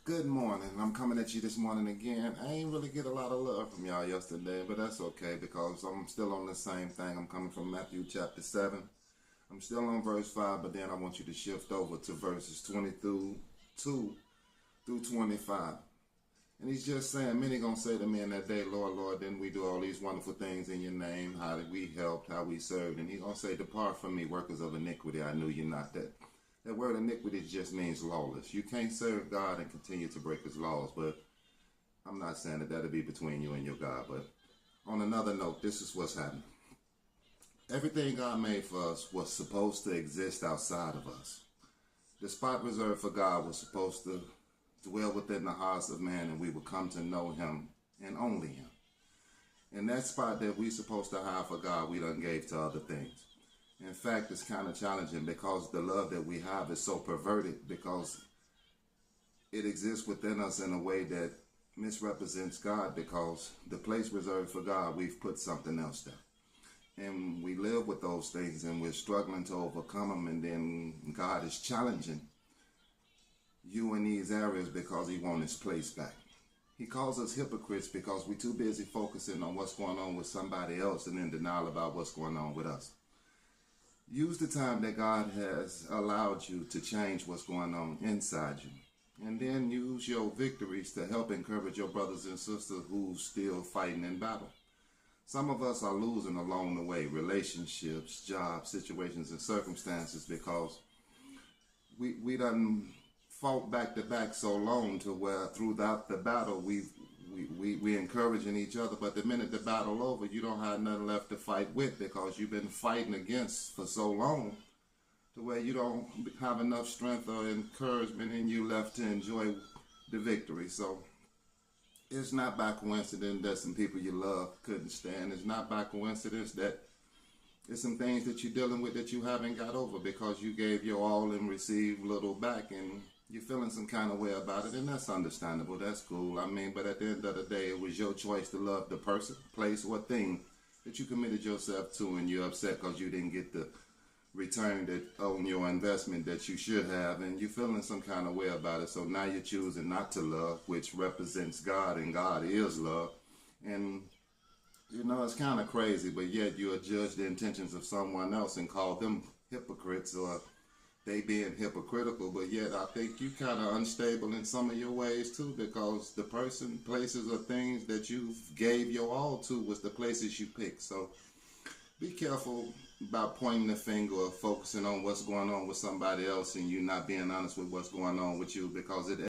Good morning. I'm coming at you this morning again. I ain't really get a lot of love from y'all yesterday, but that's okay because I'm still on the same thing. I'm coming from Matthew chapter 7. I'm still on verse 5, but then I want you to shift over to verses 22 through 25. And he's just saying, many gonna say to me in that day, Lord, Lord, didn't we do all these wonderful things in your name? How did we help? How we served? And he's gonna say, depart from me, workers of iniquity. I knew you not. That word iniquity just means lawless. You can't serve God and continue to break his laws, but I'm not saying that that'll be between you and your God. But on another note, this is what's happening. Everything God made for us was supposed to exist outside of us. The spot reserved for God was supposed to dwell within the hearts of man, and we would come to know him and only him. And that spot that we supposed to have for God, we done gave to other things. In fact, it's kind of challenging because the love that we have is so perverted because it exists within us in a way that misrepresents God, because the place reserved for God, we've put something else there. And we live with those things and we're struggling to overcome them, and then God is challenging you in these areas because he wants his place back. He calls us hypocrites because we're too busy focusing on what's going on with somebody else and in denial about what's going on with us. Use the time that God has allowed you to change what's going on inside you. And then use your victories to help encourage your brothers and sisters who's still fighting in battle. Some of us are losing along the way, relationships, jobs, situations, and circumstances because we done fought back to back so long to where throughout the battle we encouraging each other, but the minute the battle over, you don't have nothing left to fight with because you've been fighting against for so long to where you don't have enough strength or encouragement in you left to enjoy the victory. So it's not by coincidence that some people you love couldn't stand. It's not by coincidence that there's some things that you're dealing with that you haven't got over because you gave your all and received little back, and you're feeling some kind of way about it, and that's understandable. That's cool. I mean, but at the end of the day, it was your choice to love the person, place, or thing that you committed yourself to, and you're upset because you didn't get the return that on your investment that you should have, and you're feeling some kind of way about it. So now you're choosing not to love, which represents God, and God is love. And you know, it's kind of crazy, but yet you'll judge the intentions of someone else and call them hypocrites, or they being hypocritical, but yet I think you kind of unstable in some of your ways too, because the person, places, or things that you gave your all to was the places you picked. So be careful about pointing the finger or focusing on what's going on with somebody else and you not being honest with what's going on with you, because it